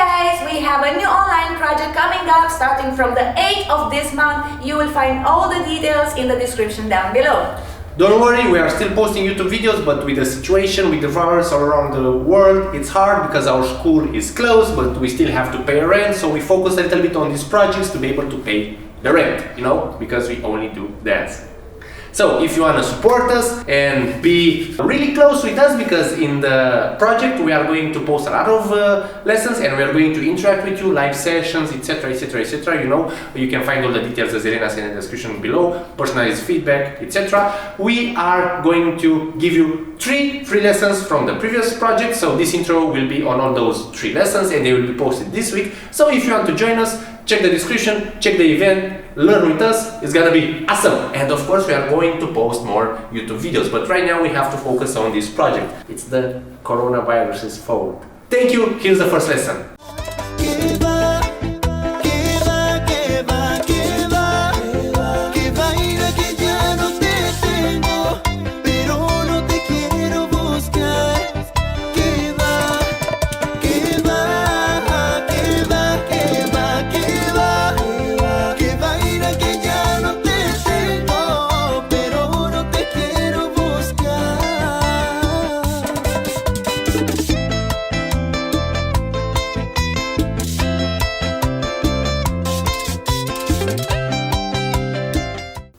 guys, we have a new online project coming up starting from the 8th of this month. You will find all the details in the description down below. Don't worry, we are still posting YouTube videos, but with the situation with the virus all around the world, it's hard because our school is closed, but we still have to pay rent, so we focus a little bit on these projects to be able to pay the rent, you know, because we only do dance. So if you want to support us and be really close with us, because in the project we are going to post a lot of lessons and we are going to interact with you, live sessions, etc, etc, etc. You know, you can find all the details as Elena said in the description below, personalized feedback, etc. We are going to give you 3 free lessons from the previous project, so this intro will be on all those 3 lessons and they will be posted this week. So if you want to join us, check the description, check the event, learn with us, it's gonna be awesome. And of course we are going to post more YouTube videos, but right now we have to focus on this project. It's the coronavirus's fault. Thank you, here's the first lesson.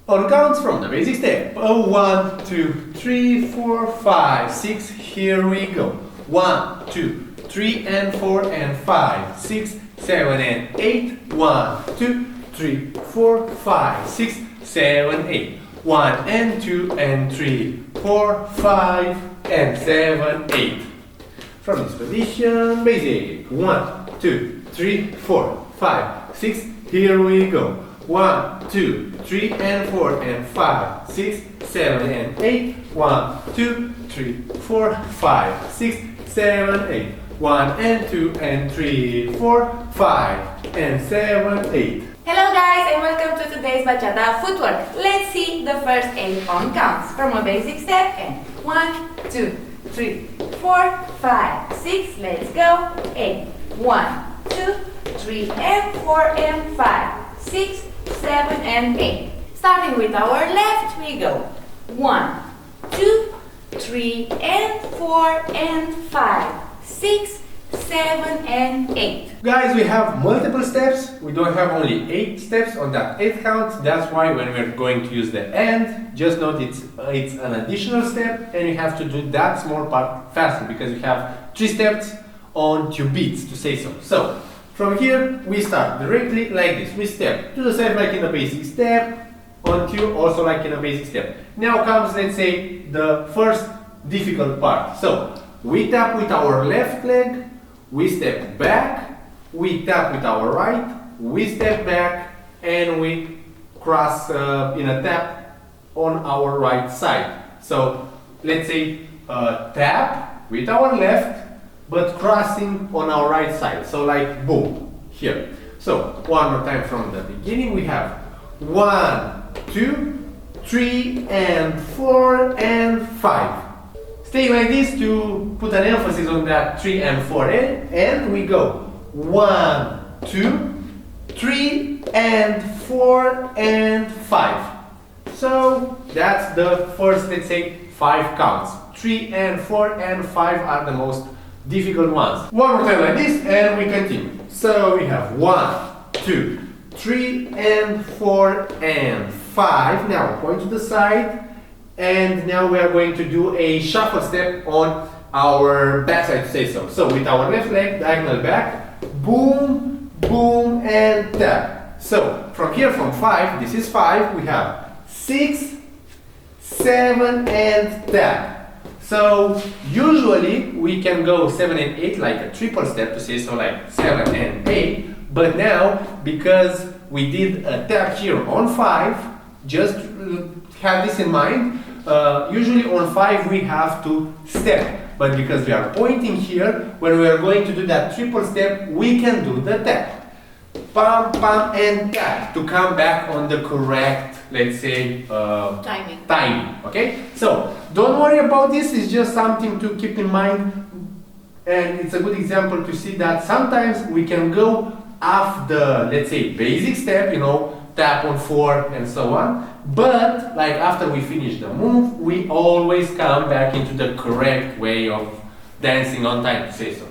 On counts from the basic step. 1, 2, 3, 4, 5, 6. Here we go. 1, 2, 3 and 4 and 5, 6, 7 and 8. 1, 2, 3, 4, 5, 6, 7, 8. 1 and 2 and 3, 4, 5 and 7, 8. From this position, basic. 1, 2, 3, 4, 5, 6. Here we go. 1, 2, 3 and 4 and 5, 6, 7 and 8. 1, 2, 3, 4, 5, 6, 7, 8. 1 and 2 and 3, 4, 5 and 7, 8. Hello guys and welcome to today's Bachata Footwork. Let's see the first 8 on counts from a basic step and 1, 2, 3, 4, 5, 6, let's go. 8. 1, 2, 3 and 4 and 5, 6, 7 and 8. Starting with our left, we go 1, 2, 3 and 4 and 5, 6, 7 and 8. Guys, we have multiple steps. We don't have only 8 steps on that 8th count. That's why when we're going to use the and, just note it's an additional step and you have to do that small part faster because we have 3 steps on 2 beats to say so. So from here, we start directly like this. We step to the side like in a basic step, on 2 also like in a basic step. Now comes, let's say, the first difficult part. So, we tap with our left leg, we step back, we tap with our right, we step back, and we cross in a tap on our right side. So, let's say, tap with our left, but crossing on our right side. So like boom, here. So one more time from the beginning. We have 1, 2, 3 and 4 and 5. Stay like this to put an emphasis on that 3 and 4 and we go 1, 2, 3 and 4 and 5. So that's the first, let's say, 5 counts. 3 and 4 and 5 are the most difficult ones. One more time like this and we continue. So we have 1, 2, 3 and 4 and 5. Now point to the side and now we are going to do a shuffle step on our back side to say so. So with our left leg, diagonal back, boom, boom and tap. So from here from 5, this is 5, we have 6, 7 and tap. So usually we can go 7 and 8 like a triple step to say so, like 7 and 8. But now because we did a tap here on 5, just have this in mind. Usually on 5 we have to step, but because we are pointing here, when we are going to do that triple step, we can do the tap. Pam, pam and tap to come back on the correct, let's say, timing. Okay, so don't worry about this. It's just something to keep in mind. And it's a good example to see that sometimes we can go off the, let's say, basic step, you know, tap on 4 and so on. But like after we finish the move, we always come back into the correct way of dancing on time, to say so.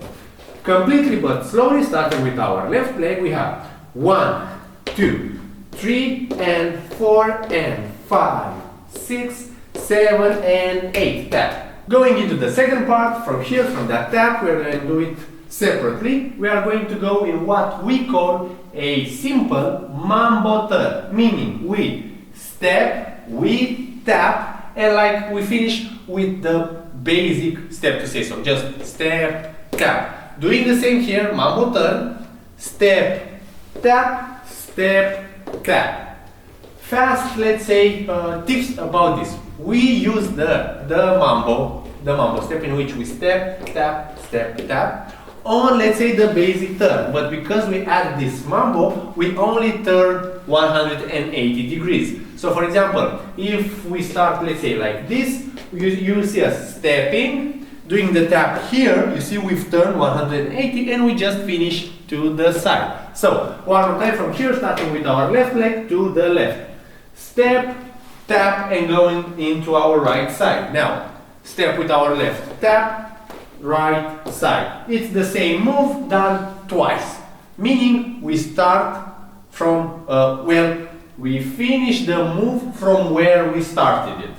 Completely but slowly, starting with our left leg, we have 1, 2, 3 and 4 and 5, 6, 7 and 8. Tap. Going into the second part, from here, from that tap, we're going to do it separately. We are going to go in what we call a simple mambo turn, meaning we step, we tap, and like we finish with the basic step, to say so. Just step, tap. Doing the same here, mambo turn, step, tap, step, tap. Fast, let's say, tips about this. We use the mambo step, in which we step, tap, on, let's say, the basic turn. But because we add this mambo, we only turn 180 degrees. So for example, if we start, let's say, like this, you see us stepping, doing the tap here, you see we've turned 180 and we just finish to the side. So one more time from here, starting with our left leg to the left. Step, tap, and going into our right side. Now, step with our left, tap, right side. It's the same move done twice, meaning we start from, we finish the move from where we started it.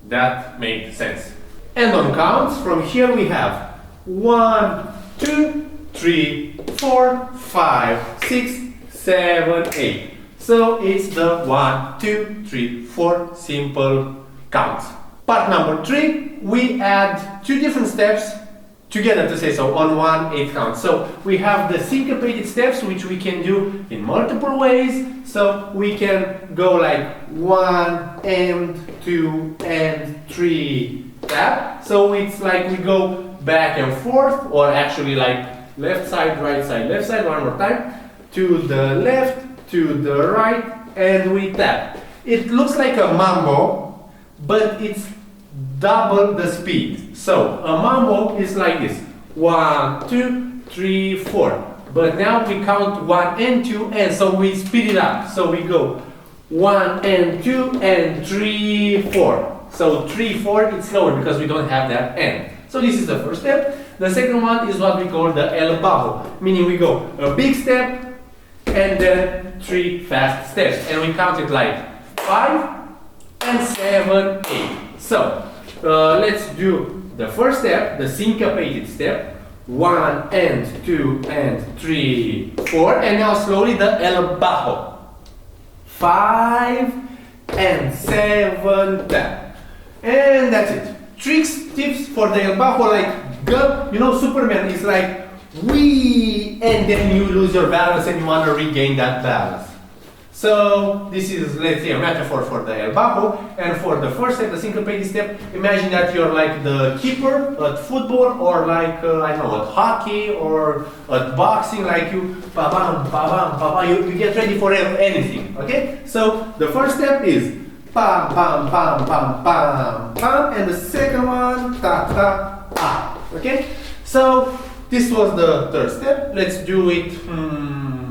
That made sense. And on counts, from here we have 1, 2, 3, 4, 5, 6, 7, 8. So it's the 1, 2, 3, 4 simple counts. Part number 3, we add 2 different steps together, to say so, on 1 8 count. So we have the syncopated steps, which we can do in multiple ways. So we can go like 1 and 2 and 3 tap. So it's like we go back and forth, or actually like left side, left side, one more time, to the left, to the right, and we tap. It looks like a mambo, but it's double the speed. So a mambo is like this: 1, 2, 3, 4. But now we count 1 and 2, and so we speed it up. So we go 1 and 2 and 3, 4. So 3, 4, it's slower because we don't have that end. So this is the first step. The second one is what we call the el bajo, meaning we go a big step and then 3 fast steps, and we count it like 5 and 7, 8. So let's do the first step, the syncopated step. 1 and 2 and 3, 4, and now slowly the el bajo. 5 and 7 tap, and that's it. Tricks, tips for the el bajo, like you know, Superman is like wee, and then you lose your balance and you want to regain that balance. So this is, let's say, a metaphor for the el bajo. And for the first step, the syncopated step, imagine that you're like the keeper at football, or like I don't know, at hockey or at boxing, like you ba-bam, ba-bam, ba-bam, you get ready for anything. Okay, so the first step is bam, bam, bam, bam, bam, bam, and the second one ta ta ah. Okay, so this was the third step. Let's do it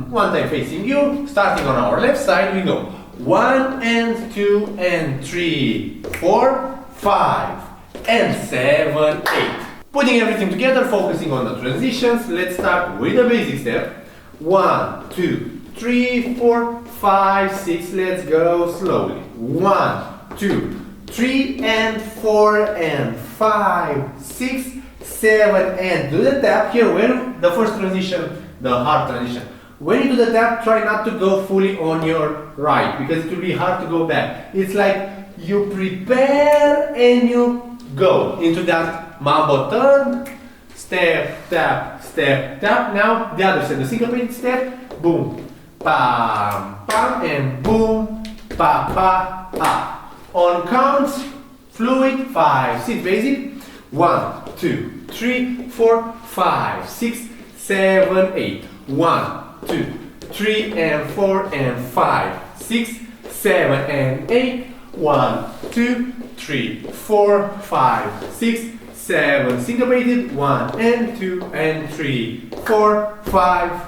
one time facing you. Starting on our left side, we go 1 and 2 and 3, 4, 5 and 7, 8. Putting everything together, focusing on the transitions. Let's start with the basic step. 1, 2, 3, 4, 5, 6. Let's go slowly. 1, 2, 3 and 4 and 5, 6, 7, and do the tap here. When the first transition, the hard transition, when you do the tap, try not to go fully on your right, because it will be hard to go back. It's like you prepare and you go into that mambo turn. Step, tap, step, tap. Now the other side, the syncopated step. Boom, pam, pam, and boom, pa, pa, ah. On counts, fluid, 5, 6, basic. 1, 2, 3, 4, 5, 6, 7, 8. 1, 2, 3 and 4 and 5, 6, 7 and 8. 1, 2, 3, 4, 5, 6, 7, syncopated, 1 and 2 and 3, 4, 5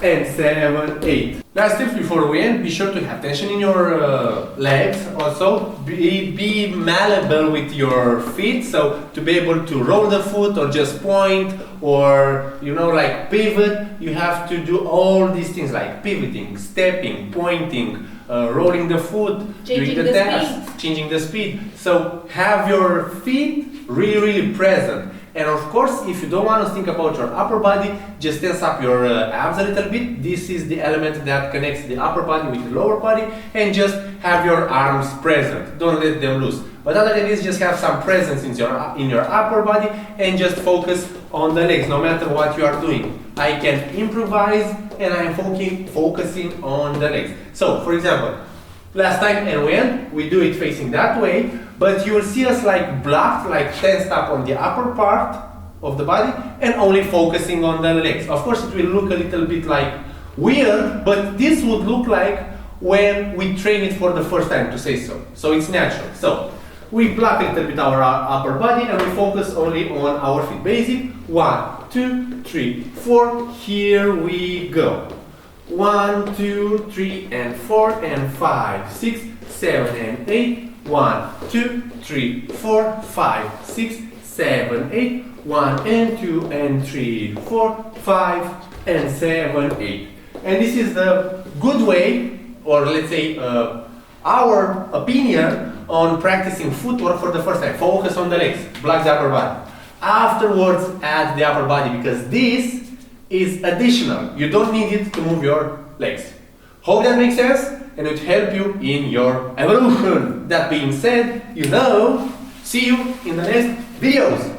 and 7, 8. Last tips before we end, be sure to have tension in your legs. Also, be malleable with your feet, so to be able to roll the foot or just point or, you know, like pivot, you have to do all these things like pivoting, stepping, pointing, rolling the foot, doing the taps, changing the speed. So have your feet really present. And of course, if you don't want to think about your upper body, just tense up your abs a little bit. This is the element that connects the upper body with the lower body, and just have your arms present. Don't let them loose. But other than this, just have some presence in your upper body and just focus on the legs, no matter what you are doing. I can improvise and I'm focusing on the legs. So, for example, last time and when we do it facing that way, but you will see us like blocked, like tensed up on the upper part of the body and only focusing on the legs. Of course, it will look a little bit like weird, but this would look like when we train it for the first time, to say so. So it's natural. So we block a little bit our upper body and we focus only on our feet. Basic, 1, 2, 3, 4, here we go. 1, 2, 3 and 4 and 5, 6, 7 and 8. 1, 2, 3, 4, 5, 6, 7, 8. 1 and 2 and 3, 4, 5 and 7, 8. And this is the good way, or let's say our opinion on practicing footwork for the first time. Focus on the legs, block the upper body. Afterwards, add the upper body, because this is additional. You don't need it to move your legs. Hope that makes sense and it will help you in your evolution. That being said, see you in the next videos.